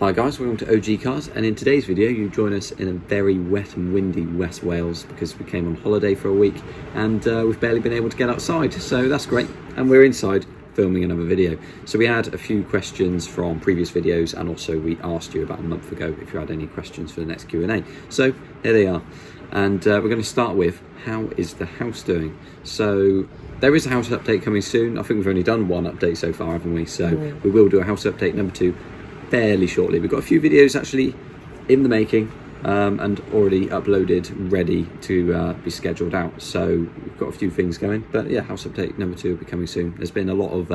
Hi guys, welcome to OG Cars, and in today's video you join us in a very wet and windy West Wales because we came on holiday for a week and we've barely been able to get outside, so that's great, and we're inside filming another video. So we had a few questions from previous videos, and also we asked you about a month ago if you had any questions for the next Q&A. So here they are, and we're going to start with, how is the house doing? So there is a house update coming soon. I think we've only done one update so far, haven't we? So we will do a house update number 2 fairly shortly. We've got a few videos actually in the making and already uploaded, ready to be scheduled out. So we've got a few things going, but yeah, house update number 2 will be coming soon. There's been a lot of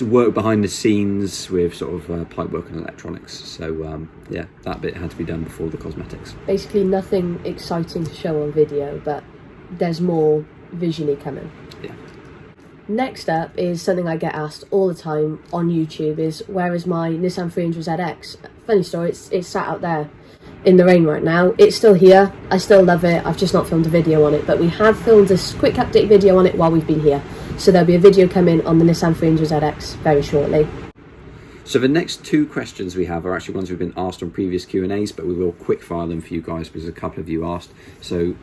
work behind the scenes with sort of pipe work and electronics. So yeah, that bit had to be done before the cosmetics. Basically nothing exciting to show on video, but there's more visually coming. Yeah. Next up is something I get asked all the time on YouTube, is where is my Nissan 300ZX? Funny story, it's sat out there in the rain right now. It's still here, I still love it, I've just not filmed a video on it, but we have filmed a quick update video on it while we've been here. So there'll be a video coming on the Nissan 300ZX very shortly. So the next 2 questions we have are actually ones we've been asked on previous Q&As, but we will quick fire them for you guys because a couple of you asked. So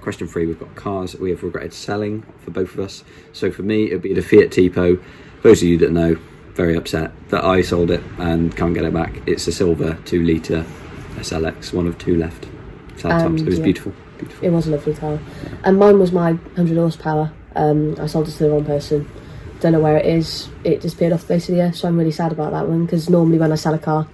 question 3, we've got cars that we have regretted selling for both of us. So for me, it would be the Fiat Tipo. Those of you that know, very upset that I sold it and can't get it back. It's a silver 2-litre SLX, one of 2 left. Sad times. It was beautiful. It was a lovely car. Yeah. And mine was my 100 horsepower. I sold it to the wrong person. Don't know where it is. It disappeared off the face of the earth, so I'm really sad about that one, because normally when I sell a car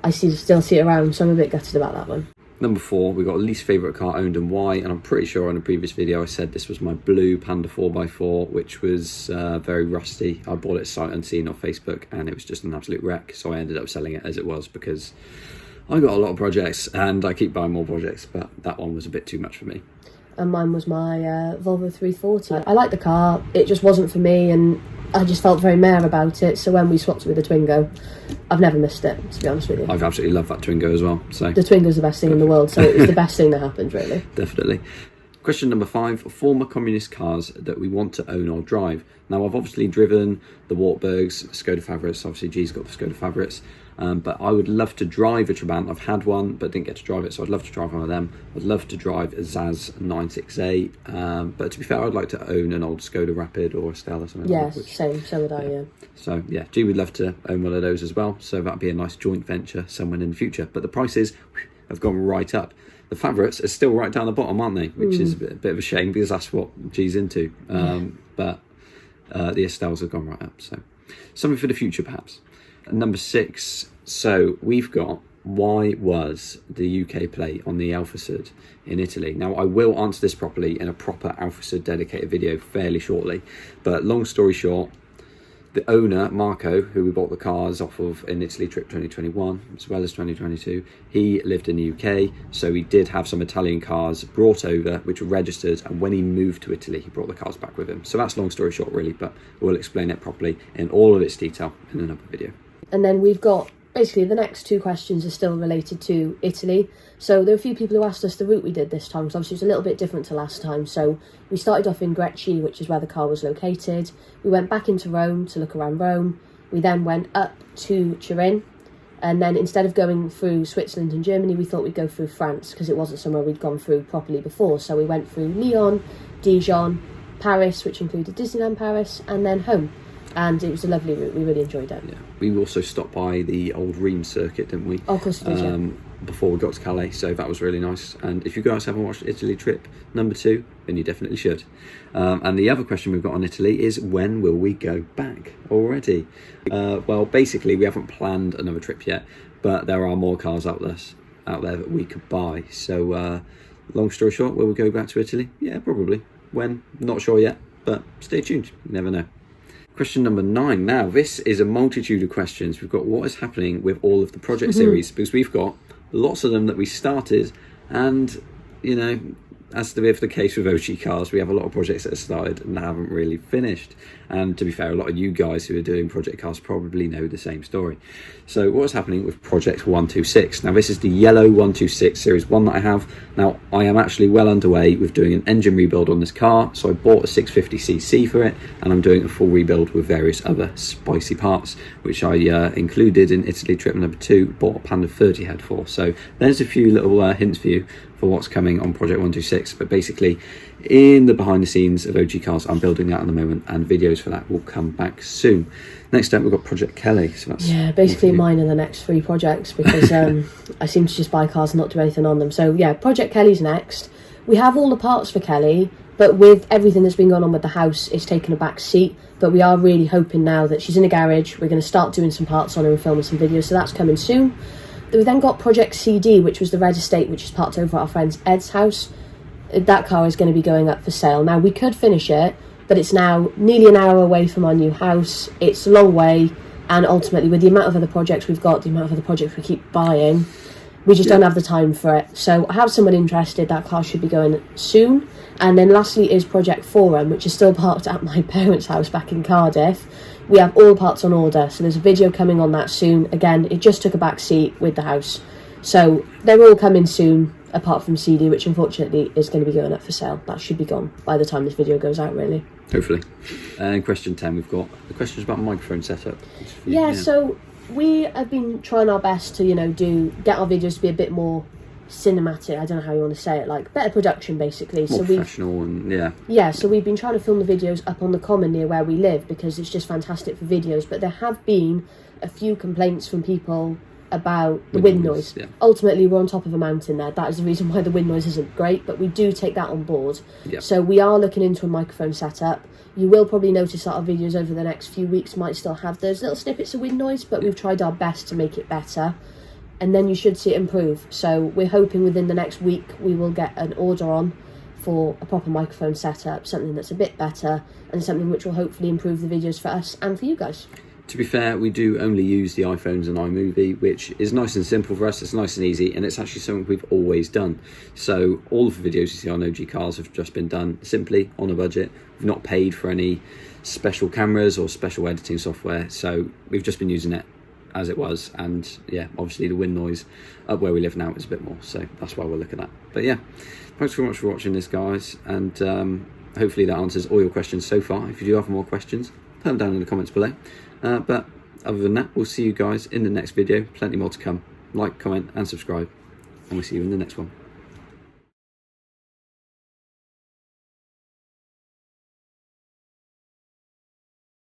I still see it around, so I'm a bit gutted about that one. Number 4, we've got least favourite car owned and why, and I'm pretty sure on a previous video I said this was my blue Panda 4x4, which was very rusty. I bought it sight unseen off Facebook and it was just an absolute wreck, so I ended up selling it as it was because I got a lot of projects and I keep buying more projects, but that one was a bit too much for me. And mine was my Volvo 340. I liked the car, it just wasn't for me, and I just felt very meh about it, so when we swapped it with the Twingo, I've never missed it, to be honest with you. I've absolutely loved that Twingo as well. So the Twingo's the best thing in the world, so it was the best thing that happened, really. Definitely. Question number 5, former communist cars that we want to own or drive. Now, I've obviously driven the Wartburgs, Skoda Favourites, obviously G's got the Skoda Favourites, but I would love to drive a Trabant. I've had one, but didn't get to drive it, so I'd love to drive one of them. I'd love to drive a ZAZ 968, but to be fair, I'd like to own an old Skoda Rapid or a Stella or something like that. Yes, same, so would I, yeah. So yeah, G would love to own one of those as well, so that'd be a nice joint venture somewhere in the future. But the prices have gone right up. The Favourites are still right down the bottom, aren't they? Which is a bit of a shame because that's what G's into. But the Estelles have gone right up. So something for the future, perhaps. Number 6. So we've got, why was the UK plate on the Alfa Sud in Italy? Now, I will answer this properly in a proper Alfa Sud dedicated video fairly shortly. But long story short, the owner, Marco, who we bought the cars off of in Italy trip 2021, as well as 2022, he lived in the UK, so he did have some Italian cars brought over, which were registered, and when he moved to Italy, he brought the cars back with him. So that's long story short, really, but we'll explain it properly in all of its detail in another video. And then we've got, basically, the next 2 questions are still related to Italy. So there were a few people who asked us the route we did this time, so obviously it's a little bit different to last time. So we started off in Grecci, which is where the car was located. We went back into Rome to look around Rome. We then went up to Turin. And then instead of going through Switzerland and Germany, we thought we'd go through France because it wasn't somewhere we'd gone through properly before. So we went through Lyon, Dijon, Paris, which included Disneyland Paris, and then home. And it was a lovely route, we really enjoyed it. Yeah, we also stopped by the old Reims circuit, didn't we? Oh, of course we did, before we got to Calais, so that was really nice. And if you guys haven't watched Italy trip number 2, then you definitely should. And the other question we've got on Italy is, when will we go back already? Well, basically, we haven't planned another trip yet, but there are more cars out there that we could buy. So long story short, will we go back to Italy? Yeah, probably. When? Not sure yet, but stay tuned, you never know. Question number 9. Now, this is a multitude of questions. We've got what is happening with all of the project series, because we've got lots of them that we started, and, you know, as to be the case with OG Cars, we have a lot of projects that have started and haven't really finished. And to be fair, a lot of you guys who are doing Project Cars probably know the same story. So what's happening with Project 126? Now, this is the yellow 126 Series 1 that I have. Now, I am actually well underway with doing an engine rebuild on this car. So I bought a 650cc for it, and I'm doing a full rebuild with various other spicy parts, which I included in Italy trip number 2, bought a Panda 30 head for. So there's a few little hints for you for what's coming on Project 126, but basically in the behind the scenes of OG Cars, I'm building that at the moment, and videos for that will come back soon. Next up, we've got Project Kelly. So that's basically mine are the next 3 projects, because I seem to just buy cars and not do anything on them. So yeah, Project Kelly's next. We have all the parts for Kelly, but with everything that's been going on with the house, it's taken a back seat. But we are really hoping now that she's in a garage, we're going to start doing some parts on her and filming some videos, so that's coming soon. We then got Project CD, which was the red estate, which is parked over at our friend Ed's house. That car is going to be going up for sale. Now, we could finish it, but it's now nearly an hour away from our new house. It's a long way, and ultimately, with the amount of other projects we've got, the amount of other projects we keep buying, we just don't have the time for it. So I have someone interested. That car should be going soon. And then lastly is Project Forum, which is still parked at my parents' house back in Cardiff. We have all parts on order, so there's a video coming on that soon. Again, it just took a back seat with the house. So they're all coming soon, apart from CD, which unfortunately is going to be going up for sale. That should be gone by the time this video goes out, really. Hopefully. And question 10, we've got the questions about microphone setup. Yeah, so we have been trying our best to, get our videos to be a bit more cinematic. I don't know how you want to say it, like better production basically. More professional and so we've been trying to film the videos up on the common near where we live, because it's just fantastic for videos. But there have been a few complaints from people about the wind noise. Yeah. Ultimately, we're on top of a mountain there. That is the reason why the wind noise isn't great, but we do take that on board. Yeah. So we are looking into a microphone setup. You will probably notice that our videos over the next few weeks might still have those little snippets of wind noise, but we've tried our best to make it better. And then you should see it improve. So we're hoping within the next week we will get an order on for a proper microphone setup, something that's a bit better, and something which will hopefully improve the videos for us and for you guys. To be fair, we do only use the iPhones and iMovie, which is nice and simple for us. It's nice and easy, and it's actually something we've always done. So all of the videos you see on OG Cars have just been done simply on a budget. We've not paid for any special cameras or special editing software, so we've just been using it as it was. And yeah, obviously the wind noise up where we live now is a bit more, so that's why we're looking at that. But yeah, thanks very much for watching this, guys, and hopefully that answers all your questions so far. If you do have more questions, put them down in the comments below. But other than that, we'll see you guys in the next video. Plenty more to come. Like, comment and subscribe, and we'll see you in the next one.